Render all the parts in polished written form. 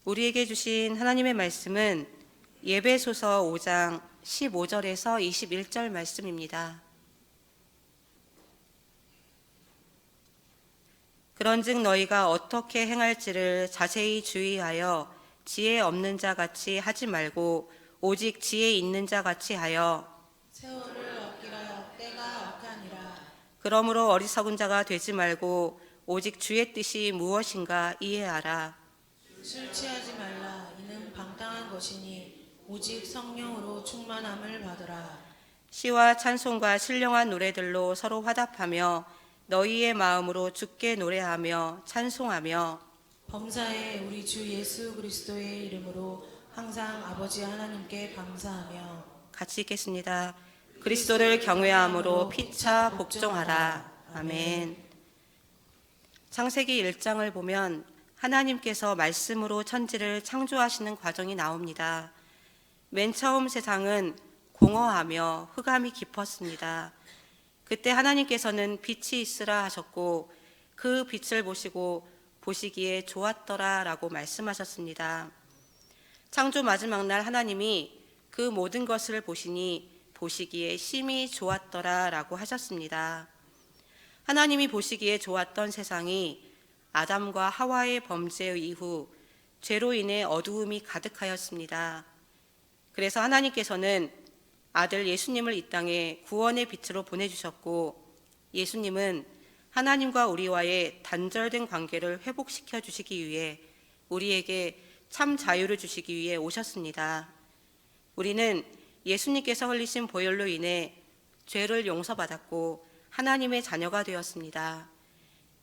우리에게 주신 하나님의 말씀은 예배소서 5장 15절에서 21절 말씀입니다. 그런즉 너희가 어떻게 행할지를 자세히 주의하여 지혜 없는 자 같이 하지 말고 오직 지혜 있는 자 같이 하여 세월을 얻기라 때가 악하니라. 그러므로 어리석은 자가 되지 말고 오직 주의 뜻이 무엇인가 이해하라. 술 취하지 말라. 이는 방탕한 것이니 오직 성령으로 충만함을 받으라. 시와 찬송과 신령한 노래들로 서로 화답하며 너희의 마음으로 주께 노래하며 찬송하며 범사에 우리 주 예수 그리스도의 이름으로 항상 아버지 하나님께 감사하며 같이 읽겠습니다. 그리스도를 경외함으로 피차 복종하라. 아멘. 창세기 1장을 보면 하나님께서 말씀으로 천지를 창조하시는 과정이 나옵니다. 맨 처음 세상은 공허하며 흑암이 깊었습니다. 그때 하나님께서는 빛이 있으라 하셨고 그 빛을 보시기에 좋았더라 라고 말씀하셨습니다. 창조 마지막 날 하나님이 그 모든 것을 보시기에 심히 좋았더라 라고 하셨습니다. 하나님이 보시기에 좋았던 세상이 아담과 하와의 범죄 이후 죄로 인해 어두움이 가득하였습니다. 그래서 하나님께서는 아들 예수님을 이 땅에 구원의 빛으로 보내주셨고 예수님은 하나님과 우리와의 단절된 관계를 회복시켜 주시기 위해 우리에게 참 자유를 주시기 위해 오셨습니다. 우리는 예수님께서 흘리신 보혈로 인해 죄를 용서받았고 하나님의 자녀가 되었습니다.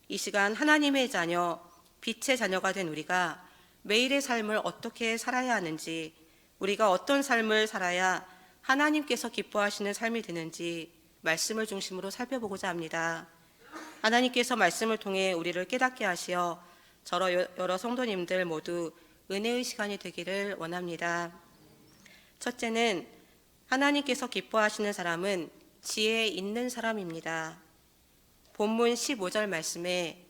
이 시간 하나님의 자녀, 빛의 자녀가 된 우리가 매일의 삶을 어떻게 살아야 하는지, 우리가 어떤 삶을 살아야 하나님께서 기뻐하시는 삶이 되는지 말씀을 중심으로 살펴보고자 합니다. 하나님께서 말씀을 통해 우리를 깨닫게 하시어 저와 여러 성도님들 모두 은혜의 시간이 되기를 원합니다. 첫째는 하나님께서 기뻐하시는 사람은 지혜 있는 사람입니다. 본문 15절 말씀에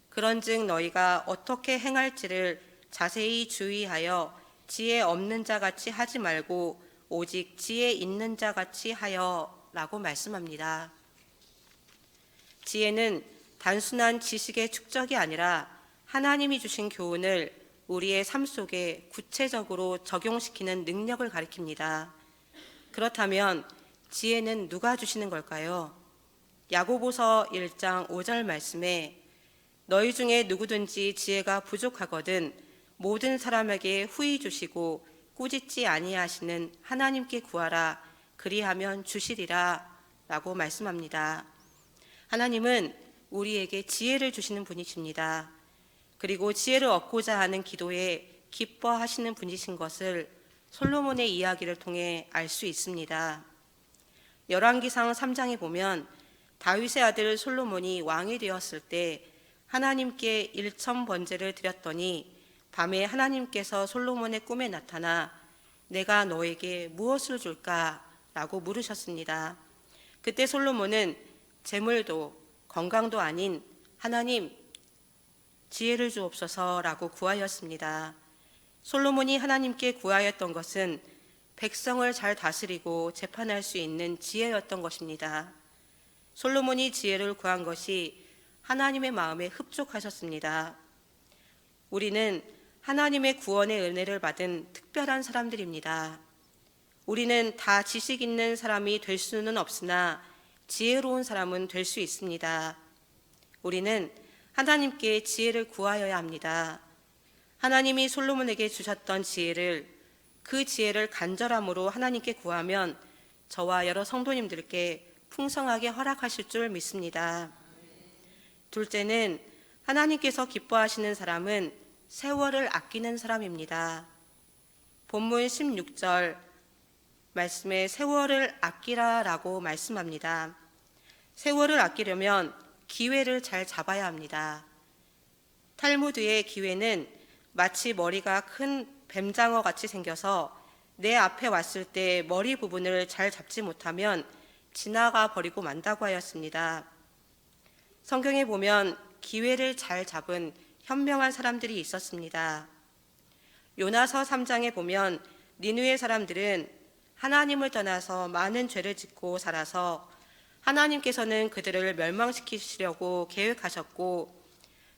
그런즉 너희가 어떻게 행할지를 자세히 주의하여 지혜 없는 자 같이 하지 말고 오직 지혜 있는 자 같이 하여 라고 말씀합니다. 지혜는 단순한 지식의 축적이 아니라 하나님이 주신 교훈을 우리의 삶 속에 구체적으로 적용시키는 능력을 가리킵니다. 그렇다면 지혜는 누가 주시는 걸까요? 야고보서 1장 5절 말씀에 너희 중에 누구든지 지혜가 부족하거든 모든 사람에게 후히 주시고 꾸짖지 아니하시는 하나님께 구하라 그리하면 주시리라 라고 말씀합니다. 하나님은 우리에게 지혜를 주시는 분이십니다. 그리고 지혜를 얻고자 하는 기도에 기뻐하시는 분이신 것을 솔로몬의 이야기를 통해 알 수 있습니다. 열왕기상 3장에 보면 다윗의 아들 솔로몬이 왕이 되었을 때 하나님께 일천 번제를 드렸더니 밤에 하나님께서 솔로몬의 꿈에 나타나 내가 너에게 무엇을 줄까? 라고 물으셨습니다. 그때 솔로몬은 재물도 건강도 아닌 하나님 지혜를 주옵소서라고 구하였습니다. 솔로몬이 하나님께 구하였던 것은 백성을 잘 다스리고 재판할 수 있는 지혜였던 것입니다. 솔로몬이 지혜를 구한 것이 하나님의 마음에 흡족하셨습니다. 우리는 하나님의 구원의 은혜를 받은 특별한 사람들입니다. 우리는 다 지식 있는 사람이 될 수는 없으나 지혜로운 사람은 될 수 있습니다. 우리는 하나님께 지혜를 구하여야 합니다. 하나님이 솔로몬에게 주셨던 그 지혜를 간절함으로 하나님께 구하면 저와 여러 성도님들께 풍성하게 허락하실 줄 믿습니다. 둘째는 하나님께서 기뻐하시는 사람은 세월을 아끼는 사람입니다. 본문 16절 말씀에 세월을 아끼라 라고 말씀합니다. 세월을 아끼려면 기회를 잘 잡아야 합니다. 탈무드의 기회는 마치 머리가 큰 뱀장어 같이 생겨서 내 앞에 왔을 때 머리 부분을 잘 잡지 못하면 지나가 버리고 만다고 하였습니다. 성경에 보면 기회를 잘 잡은 현명한 사람들이 있었습니다. 요나서 3장에 보면 니느웨 사람들은 하나님을 떠나서 많은 죄를 짓고 살아서 하나님께서는 그들을 멸망시키시려고 계획하셨고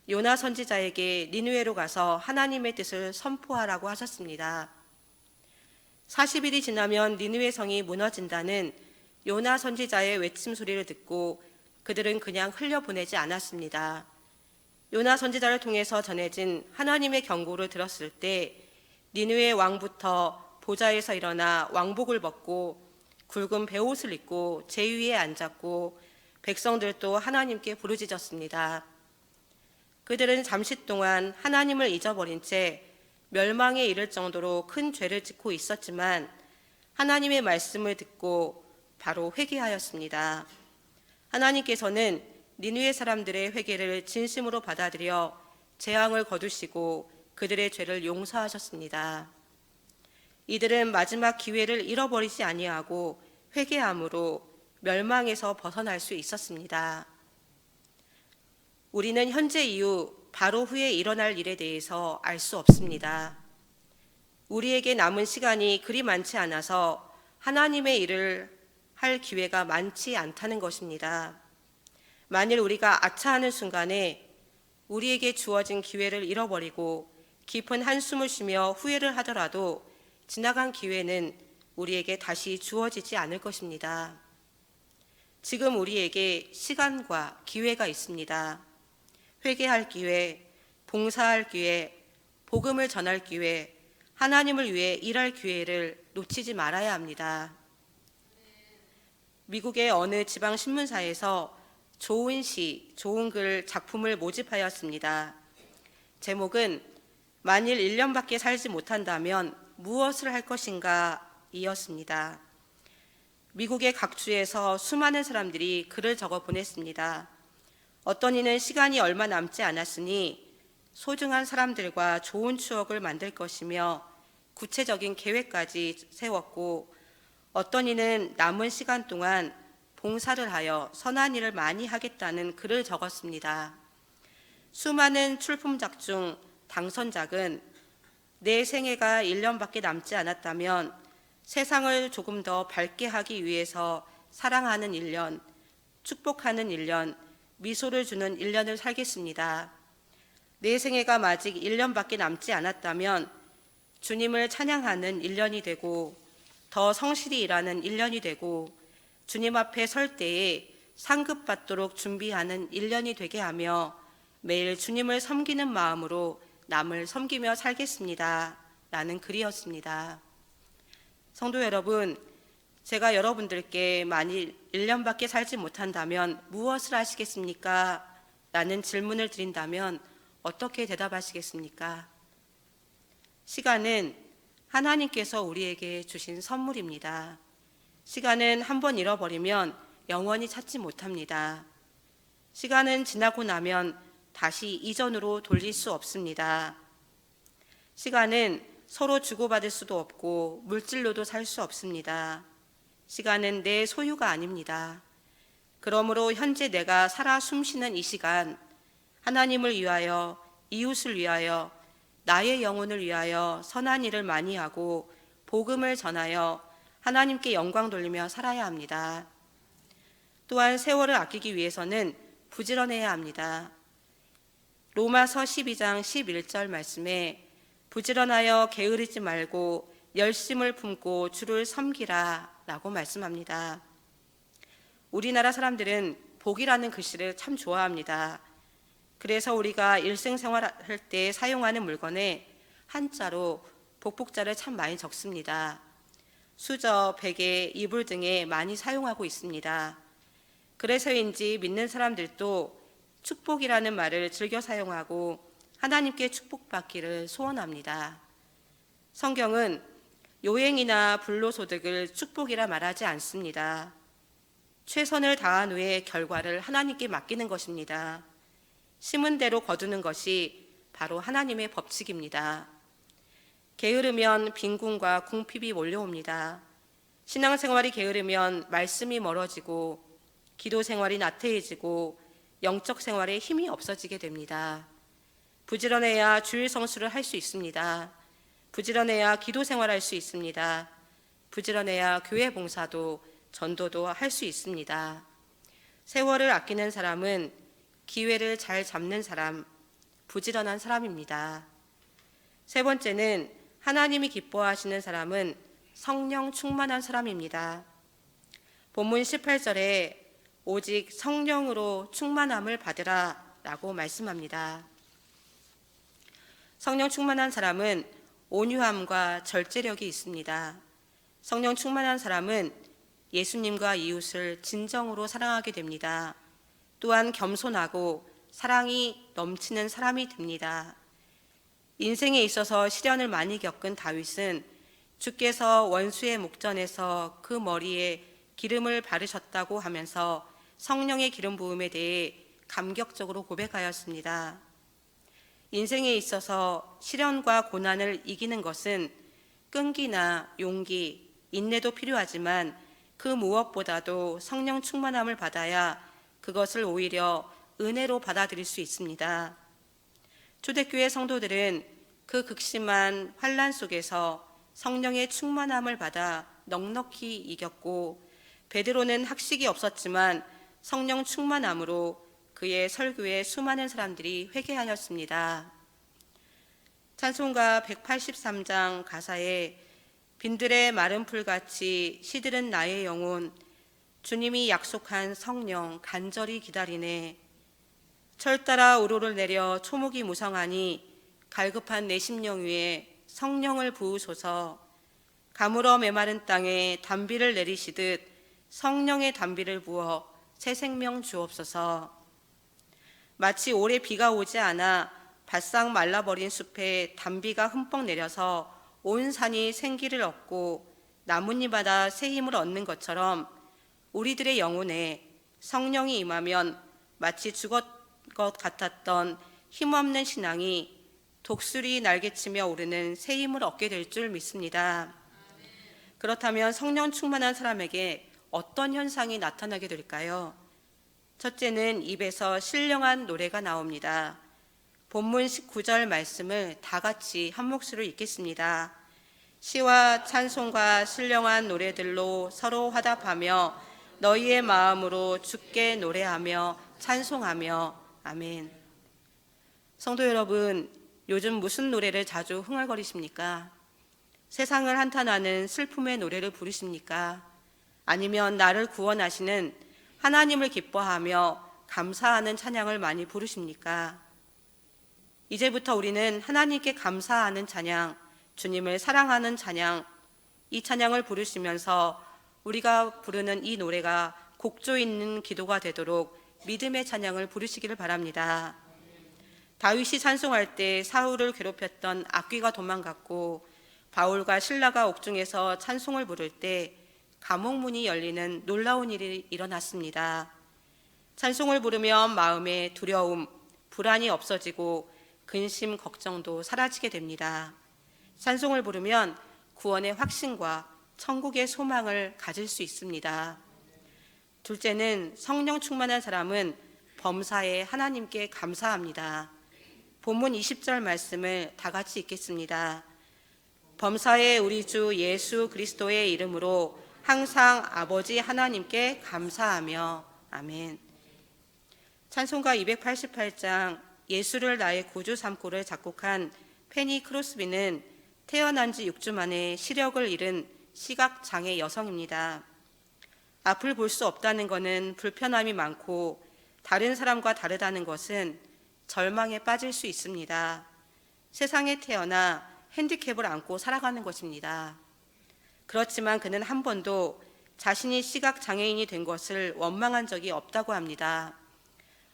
요나 선지자에게 니느웨로 가서 하나님의 뜻을 선포하라고 하셨습니다. 40일이 지나면 니느웨 성이 무너진다는 요나 선지자의 외침 소리를 듣고 그들은 그냥 흘려보내지 않았습니다. 요나 선지자를 통해서 전해진 하나님의 경고를 들었을 때 니느웨 왕부터 보좌에서 일어나 왕복을 벗고 굵은 베옷을 입고 제위에 앉았고 백성들도 하나님께 부르짖었습니다. 그들은 잠시 동안 하나님을 잊어버린 채 멸망에 이를 정도로 큰 죄를 짓고 있었지만 하나님의 말씀을 듣고 바로 회개하였습니다. 하나님께서는 니느웨 사람들의 회개를 진심으로 받아들여 재앙을 거두시고 그들의 죄를 용서하셨습니다. 이들은 마지막 기회를 잃어버리지 아니하고 회개함으로 멸망에서 벗어날 수 있었습니다. 우리는 현재 이후 바로 후에 일어날 일에 대해서 알 수 없습니다. 우리에게 남은 시간이 그리 많지 않아서 하나님의 일을 할 기회가 많지 않다는 것입니다. 만일 우리가 아차하는 순간에 우리에게 주어진 기회를 잃어버리고 깊은 한숨을 쉬며 후회를 하더라도 지나간 기회는 우리에게 다시 주어지지 않을 것입니다. 지금 우리에게 시간과 기회가 있습니다. 회개할 기회, 봉사할 기회, 복음을 전할 기회, 하나님을 위해 일할 기회를 놓치지 말아야 합니다. 미국의 어느 지방 신문사에서 좋은 시, 좋은 글 작품을 모집하였습니다. 제목은 만일 1년밖에 살지 못한다면 무엇을 할 것인가 이었습니다. 미국의 각 주에서 수많은 사람들이 글을 적어 보냈습니다. 어떤 이는 시간이 얼마 남지 않았으니 소중한 사람들과 좋은 추억을 만들 것이며 구체적인 계획까지 세웠고 어떤 이는 남은 시간 동안 봉사를 하여 선한 일을 많이 하겠다는 글을 적었습니다. 수많은 출품작 중 당선작은 내 생애가 1년밖에 남지 않았다면 세상을 조금 더 밝게 하기 위해서 사랑하는 1년, 축복하는 1년, 미소를 주는 1년을 살겠습니다. 내 생애가 아직 1년밖에 남지 않았다면 주님을 찬양하는 1년이 되고 더 성실히 일하는 1년이 되고 주님 앞에 설 때에 상급받도록 준비하는 1년이 되게 하며 매일 주님을 섬기는 마음으로 남을 섬기며 살겠습니다. 라는 글이었습니다. 성도 여러분, 제가 여러분들께 만일 1년밖에 살지 못한다면 무엇을 하시겠습니까? 라는 질문을 드린다면 어떻게 대답하시겠습니까? 시간은 하나님께서 우리에게 주신 선물입니다. 시간은 한번 잃어버리면 영원히 찾지 못합니다. 시간은 지나고 나면 다시 이전으로 돌릴 수 없습니다. 시간은 서로 주고받을 수도 없고 물질로도 살 수 없습니다. 시간은 내 소유가 아닙니다. 그러므로 현재 내가 살아 숨쉬는 이 시간, 하나님을 위하여, 이웃을 위하여, 나의 영혼을 위하여 선한 일을 많이 하고 복음을 전하여 하나님께 영광 돌리며 살아야 합니다. 또한 세월을 아끼기 위해서는 부지런해야 합니다. 로마서 12장 11절 말씀에 부지런하여 게으르지 말고 열심을 품고 주를 섬기라 라고 말씀합니다. 우리나라 사람들은 복이라는 글씨를 참 좋아합니다. 그래서 우리가 일생생활할 때 사용하는 물건에 한자로 복복자를 참 많이 적습니다. 수저, 베개, 이불 등에 많이 사용하고 있습니다. 그래서인지 믿는 사람들도 축복이라는 말을 즐겨 사용하고 하나님께 축복받기를 소원합니다. 성경은 요행이나 불로소득을 축복이라 말하지 않습니다. 최선을 다한 후에 결과를 하나님께 맡기는 것입니다. 심은 대로 거두는 것이 바로 하나님의 법칙입니다. 게으르면 빈궁과 궁핍이 몰려옵니다. 신앙생활이 게으르면 말씀이 멀어지고 기도 생활이 나태해지고 영적 생활에 힘이 없어지게 됩니다. 부지런해야 주일 성수를 할 수 있습니다. 부지런해야 기도 생활할 수 있습니다. 부지런해야 교회 봉사도 전도도 할 수 있습니다. 세월을 아끼는 사람은 기회를 잘 잡는 사람, 부지런한 사람입니다. 세 번째는 하나님이 기뻐하시는 사람은 성령 충만한 사람입니다. 본문 18절에 오직 성령으로 충만함을 받으라 라고 말씀합니다. 성령 충만한 사람은 온유함과 절제력이 있습니다. 성령 충만한 사람은 예수님과 이웃을 진정으로 사랑하게 됩니다. 또한 겸손하고 사랑이 넘치는 사람이 됩니다. 인생에 있어서 시련을 많이 겪은 다윗은 주께서 원수의 목전에서 그 머리에 기름을 바르셨다고 하면서 성령의 기름 부음에 대해 감격적으로 고백하였습니다. 인생에 있어서 시련과 고난을 이기는 것은 끈기나 용기, 인내도 필요하지만 그 무엇보다도 성령 충만함을 받아야 그것을 오히려 은혜로 받아들일 수 있습니다. 초대교회 성도들은 그 극심한 환난 속에서 성령의 충만함을 받아 넉넉히 이겼고, 베드로는 학식이 없었지만 성령 충만함으로 그의 설교에 수많은 사람들이 회개하였습니다. 찬송가 183장 가사에 빈들의 마른 풀같이 시들은 나의 영혼, 주님이 약속한 성령 간절히 기다리네. 철 따라 우로를 내려 초목이 무성하니 갈급한 내 심령 위에 성령을 부으소서. 가물어 메마른 땅에 단비를 내리시듯 성령의 단비를 부어 새 생명 주옵소서. 마치 올해 비가 오지 않아 바싹 말라버린 숲에 단비가 흠뻑 내려서 온 산이 생기를 얻고 나뭇잎마다 새 힘을 얻는 것처럼 우리들의 영혼에 성령이 임하면 마치 죽었 것 같았던 힘없는 신앙이 독수리 날개치며 오르는 새 힘을 얻게 될 줄 믿습니다. 그렇다면 성령 충만한 사람에게 어떤 현상이 나타나게 될까요? 첫째는 입에서 신령한 노래가 나옵니다. 본문 19절 말씀을 다 같이 한 목소리로 읽겠습니다. 시와 찬송과 신령한 노래들로 서로 화답하며 너희의 마음으로 주께 노래하며 찬송하며 아멘. 성도 여러분, 요즘 무슨 노래를 자주 흥얼거리십니까? 세상을 한탄하는 슬픔의 노래를 부르십니까? 아니면 나를 구원하시는 하나님을 기뻐하며 감사하는 찬양을 많이 부르십니까? 이제부터 우리는 하나님께 감사하는 찬양, 주님을 사랑하는 찬양, 이 찬양을 부르시면서 우리가 부르는 이 노래가 곡조 있는 기도가 되도록 믿음의 찬양을 부르시기를 바랍니다. 다윗이 찬송할 때 사울을 괴롭혔던 악귀가 도망갔고, 바울과 실라가 옥중에서 찬송을 부를 때 감옥문이 열리는 놀라운 일이 일어났습니다. 찬송을 부르면 마음의 두려움, 불안이 없어지고 근심, 걱정도 사라지게 됩니다. 찬송을 부르면 구원의 확신과 천국의 소망을 가질 수 있습니다. 둘째는 성령 충만한 사람은 범사에 하나님께 감사합니다. 본문 20절 말씀을 다 같이 읽겠습니다. 범사에 우리 주 예수 그리스도의 이름으로 항상 아버지 하나님께 감사하며 아멘. 찬송가 288장 예수를 나의 구주 삼고를 작곡한 페니 크로스비는 태어난 지 6주 만에 시력을 잃은 시각장애 여성입니다. 앞을 볼 수 없다는 것은 불편함이 많고, 다른 사람과 다르다는 것은 절망에 빠질 수 있습니다. 세상에 태어나 핸디캡을 안고 살아가는 것입니다. 그렇지만 그는 한 번도 자신이 시각장애인이 된 것을 원망한 적이 없다고 합니다.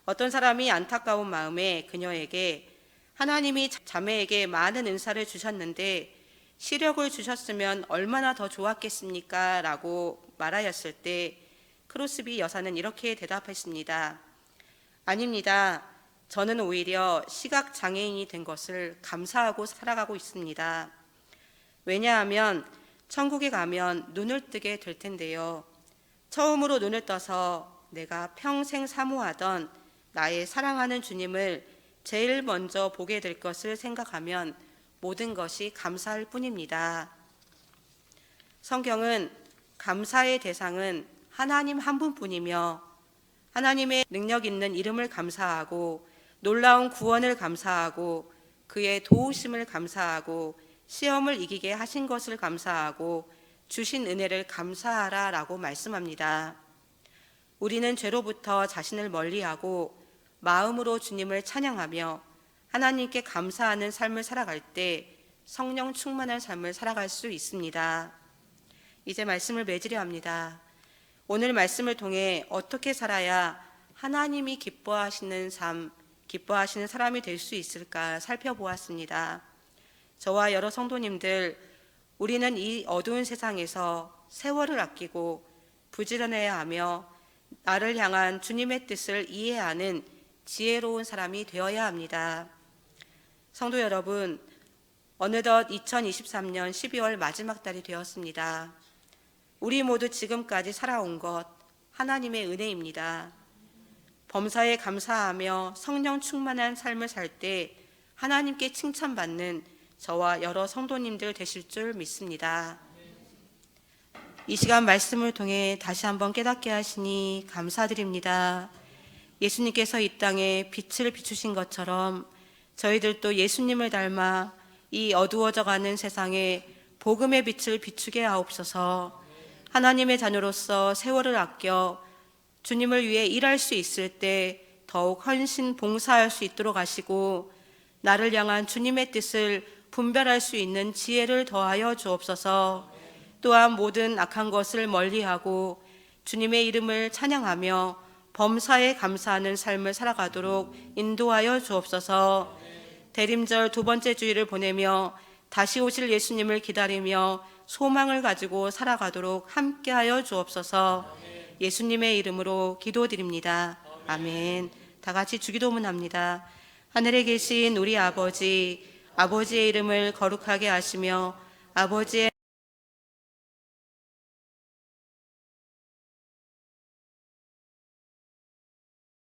어떤 사람이 안타까운 마음에 그녀에게 하나님이 자매에게 많은 은사를 주셨는데 시력을 주셨으면 얼마나 더 좋았겠습니까? 라고 말하였을 때 크로스비 여사는 이렇게 대답했습니다. 아닙니다. 저는 오히려 시각장애인이 된 것을 감사하고 살아가고 있습니다. 왜냐하면 천국에 가면 눈을 뜨게 될 텐데요. 처음으로 눈을 떠서 내가 평생 사모하던 나의 사랑하는 주님을 제일 먼저 보게 될 것을 생각하면 모든 것이 감사할 뿐입니다. 성경은 감사의 대상은 하나님 한 분뿐이며 하나님의 능력 있는 이름을 감사하고 놀라운 구원을 감사하고 그의 도우심을 감사하고 시험을 이기게 하신 것을 감사하고 주신 은혜를 감사하라 라고 말씀합니다. 우리는 죄로부터 자신을 멀리하고 마음으로 주님을 찬양하며 하나님께 감사하는 삶을 살아갈 때 성령 충만한 삶을 살아갈 수 있습니다. 이제 말씀을 맺으려 합니다. 오늘 말씀을 통해 어떻게 살아야 하나님이 기뻐하시는 삶, 기뻐하시는 사람이 될 수 있을까 살펴보았습니다. 저와 여러 성도님들, 우리는 이 어두운 세상에서 세월을 아끼고 부지런해야 하며 나를 향한 주님의 뜻을 이해하는 지혜로운 사람이 되어야 합니다. 성도 여러분, 어느덧 2023년 12월 마지막 달이 되었습니다. 우리 모두 지금까지 살아온 것 하나님의 은혜입니다. 범사에 감사하며 성령 충만한 삶을 살 때 하나님께 칭찬받는 저와 여러 성도님들 되실 줄 믿습니다. 이 시간 말씀을 통해 다시 한번 깨닫게 하시니 감사드립니다. 예수님께서 이 땅에 빛을 비추신 것처럼 저희들도 예수님을 닮아 이 어두워져가는 세상에 복음의 빛을 비추게 하옵소서. 하나님의 자녀로서 세월을 아껴 주님을 위해 일할 수 있을 때 더욱 헌신 봉사할 수 있도록 하시고 나를 향한 주님의 뜻을 분별할 수 있는 지혜를 더하여 주옵소서. 또한 모든 악한 것을 멀리하고 주님의 이름을 찬양하며 범사에 감사하는 삶을 살아가도록 인도하여 주옵소서. 대림절 두 번째 주일을 보내며 다시 오실 예수님을 기다리며 소망을 가지고 살아가도록 함께하여 주옵소서. 예수님의 이름으로 기도드립니다. 아멘. 다 같이 주기도문 합니다. 하늘에 계신 우리 아버지, 아버지의 이름을 거룩하게 하시며 아버지의